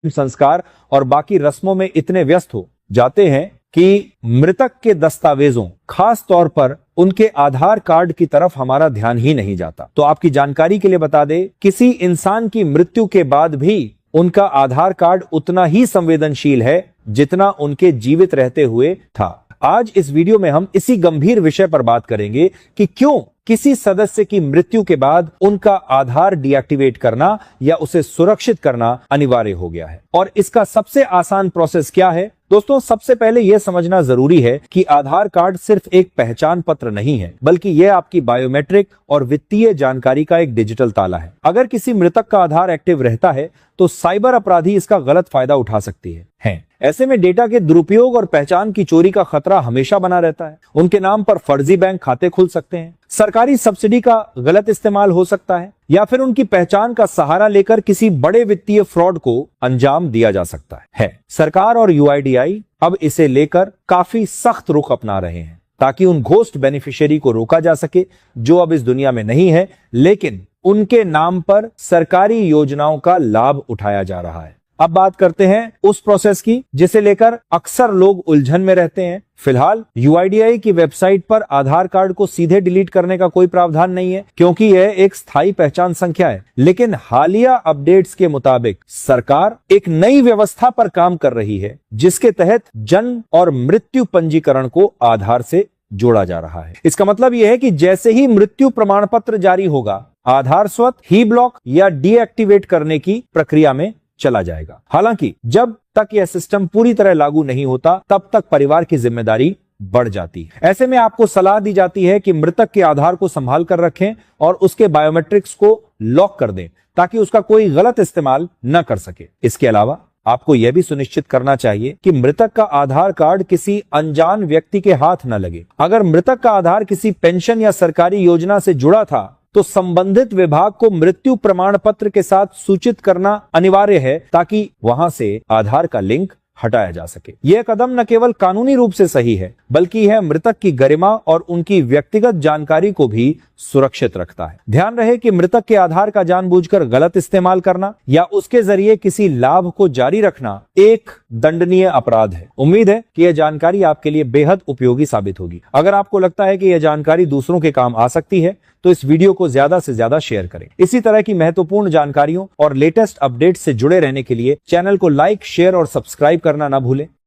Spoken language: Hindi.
संस्कार और बाकी रस्मों में इतने व्यस्त हो जाते हैं कि मृतक के दस्तावेजों, खास तौर पर उनके आधार कार्ड की तरफ हमारा ध्यान ही नहीं जाता। तो आपकी जानकारी के लिए बता दें, किसी इंसान की मृत्यु के बाद भी उनका आधार कार्ड उतना ही संवेदनशील है जितना उनके जीवित रहते हुए था। आज इस वीडियो में हम इसी गंभीर विषय पर बात करेंगे कि क्यों किसी सदस्य की मृत्यु के बाद उनका आधार डीएक्टिवेट करना या उसे सुरक्षित करना अनिवार्य हो गया है, और इसका सबसे आसान प्रोसेस क्या है। दोस्तों, सबसे पहले यह समझना जरूरी है कि आधार कार्ड सिर्फ एक पहचान पत्र नहीं है, बल्कि यह आपकी बायोमेट्रिक और वित्तीय जानकारी का एक डिजिटल ताला है। अगर किसी मृतक का आधार एक्टिव रहता है तो साइबर अपराधी इसका गलत फायदा उठा सकती है। ऐसे में डेटा के दुरुपयोग और पहचान की चोरी का खतरा हमेशा बना रहता है। उनके नाम पर फर्जी बैंक खाते खुल सकते हैं, सरकारी सब्सिडी का गलत इस्तेमाल हो सकता है, या फिर उनकी पहचान का सहारा लेकर किसी बड़े वित्तीय फ्रॉड को अंजाम दिया जा सकता है। सरकार और यूआईडीआई अब इसे लेकर काफी सख्त रुख अपना रहे हैं ताकि उन घोस्ट बेनिफिशियरी को रोका जा सके जो अब इस दुनिया में नहीं है, लेकिन उनके नाम पर सरकारी योजनाओं का लाभ उठाया जा रहा है। अब बात करते हैं उस प्रोसेस की जिसे लेकर अक्सर लोग उलझन में रहते हैं। फिलहाल यूआईडीआई की वेबसाइट पर आधार कार्ड को सीधे डिलीट करने का कोई प्रावधान नहीं है, क्योंकि यह एक स्थायी पहचान संख्या है। लेकिन हालिया अपडेट्स के मुताबिक सरकार एक नई व्यवस्था पर काम कर रही है जिसके तहत जन्म और मृत्यु पंजीकरण को आधार से जोड़ा जा रहा है। इसका मतलब यह है कि जैसे ही मृत्यु प्रमाण पत्र जारी होगा, आधार स्वतः ही ब्लॉक या डीएक्टिवेट करने की प्रक्रिया में चला जाएगा। हालांकि जब तक यह सिस्टम पूरी तरह लागू नहीं होता, तब तक परिवार की जिम्मेदारी बढ़ जाती है। ऐसे में आपको सलाह दी जाती है कि मृतक के आधार को संभाल कर रखें और उसके बायोमेट्रिक्स को लॉक कर दें ताकि उसका कोई गलत इस्तेमाल न कर सके। इसके अलावा आपको यह भी सुनिश्चित करना चाहिए कि मृतक का आधार कार्ड किसी अनजान व्यक्ति के हाथ न लगे। अगर मृतक का आधार किसी पेंशन या सरकारी योजना से जुड़ा था तो संबंधित विभाग को मृत्यु प्रमाण पत्र के साथ सूचित करना अनिवार्य है ताकि वहां से आधार का लिंक हटाया जा सके। यह कदम न केवल कानूनी रूप से सही है, बल्कि यह मृतक की गरिमा और उनकी व्यक्तिगत जानकारी को भी सुरक्षित रखता है। ध्यान रहे कि मृतक के आधार का जानबूझकर गलत इस्तेमाल करना या उसके जरिए किसी लाभ को जारी रखना एक दंडनीय अपराध है। उम्मीद है कि यह जानकारी आपके लिए बेहद उपयोगी साबित होगी। अगर आपको लगता है कि यह जानकारी दूसरों के काम आ सकती है तो इस वीडियो को ज्यादा से ज्यादा शेयर करें। इसी तरह की महत्वपूर्ण जानकारियों और लेटेस्ट अपडेट से जुड़े रहने के लिए चैनल को लाइक, शेयर और सब्सक्राइब करना ना भूलें।